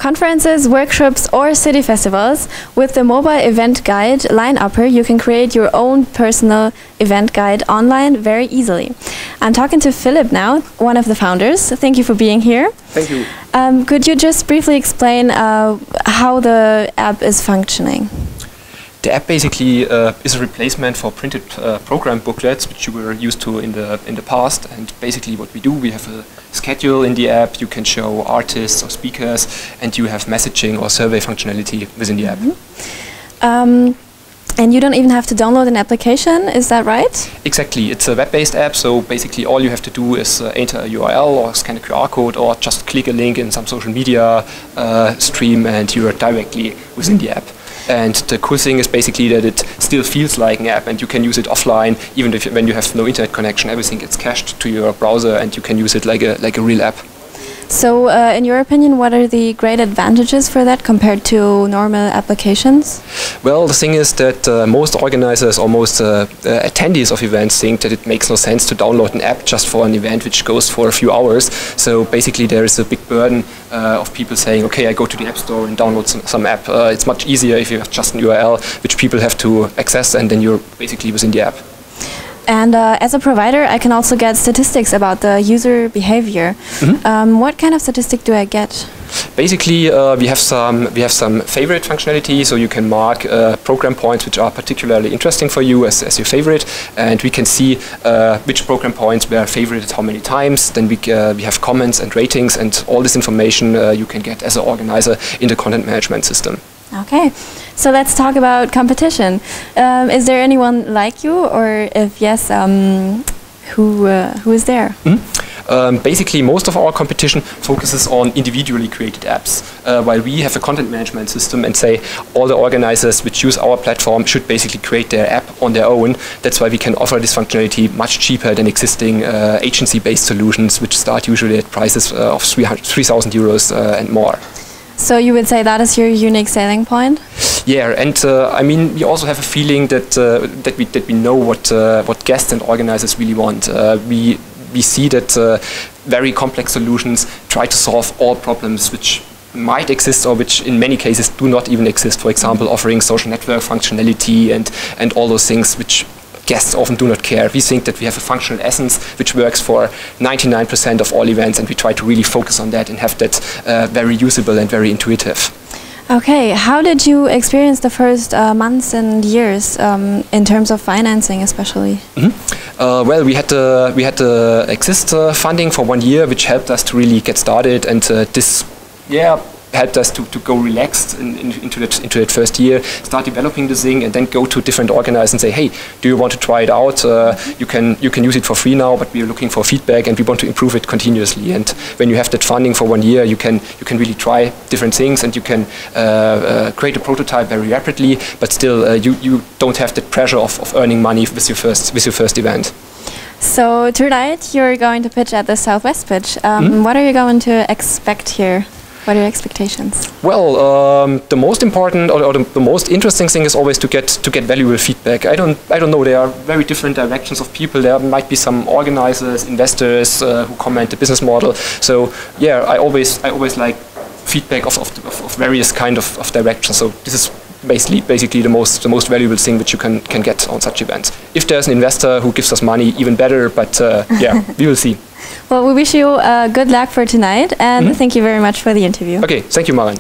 conferences, workshops, or city festivals, with the mobile event guide Lineupr, you can create your own personal event guide online very easily. I'm talking to Philip now, one of the founders. Thank you for being here. Thank you. Could you just briefly explain how the app is functioning? The app basically is a replacement for printed program booklets, which you were used to in the past. And basically, what we do, we have a schedule in the app. You can show artists or speakers, and you have messaging or survey functionality within the app. And you don't even have to download an application, is that right? Exactly. It's a web-based app, so basically all you have to do is enter a URL or scan a QR code or just click a link in some social media stream, and you are directly within the app. And the cool thing is basically that it still feels like an app, and you can use it offline, even if when you have no internet connection. Everything gets cached to your browser, and you can use it like a real app. So, in your opinion, what are the great advantages for that compared to normal applications? Well, the thing is that most organizers or most attendees of events think that it makes no sense to download an app just for an event which goes for a few hours. So basically there is a big burden of people saying, okay, I go to the App Store and download some app. It's much easier if you have just an URL which people have to access, and then you're basically within the app. And as a provider, I can also get statistics about the user behavior. What kind of statistic do I get? Basically, we have some favorite functionality, so you can mark program points which are particularly interesting for you as your favorite, and we can see which program points were favorited how many times. Then we have comments and ratings, and all this information you can get as an organizer in the content management system. Okay, so let's talk about competition. Is there anyone like you, or if yes, who is there? Basically, most of our competition focuses on individually created apps, while we have a content management system and say all the organizers which use our platform should basically create their app on their own. That's why we can offer this functionality much cheaper than existing agency-based solutions, which start usually at prices of 3,000 euros and more. So you would say that is your unique selling point? Yeah, and I mean, we also have a feeling that we know what guests and organizers really want. We see that very complex solutions try to solve all problems which might exist or which in many cases do not even exist. For example, offering social network functionality and all those things which guests often do not care. We think that we have a functional essence which works for 99% of all events, and we try to really focus on that and have that very usable and very intuitive. Okay, how did you experience the first months and years in terms of financing, especially? Well, we had the exist funding for 1 year, which helped us to really get started, and this helped us to go relaxed into that first year, start developing the thing, and then go to different organizers and say, hey, do you want to try it out? You can use it for free now, but we are looking for feedback and we want to improve it continuously. And when you have that funding for 1 year, you can really try different things, and you can create a prototype very rapidly, but still you don't have the pressure of earning money with your first event. So tonight you're going to pitch at the Südwest-Pitch. What are you going to expect here? What are your expectations? Well, the most important or the most interesting thing is always to get valuable feedback. I don't know. There are very different directions of people. There might be some organizers, investors who comment the business model. So yeah, I always like feedback of various kind of directions. So this is basically the most valuable thing which you can get on such events. If there's an investor who gives us money, even better. But yeah, we will see. Well, we wish you good luck for tonight, and thank you very much for the interview. Okay, thank you, Maren.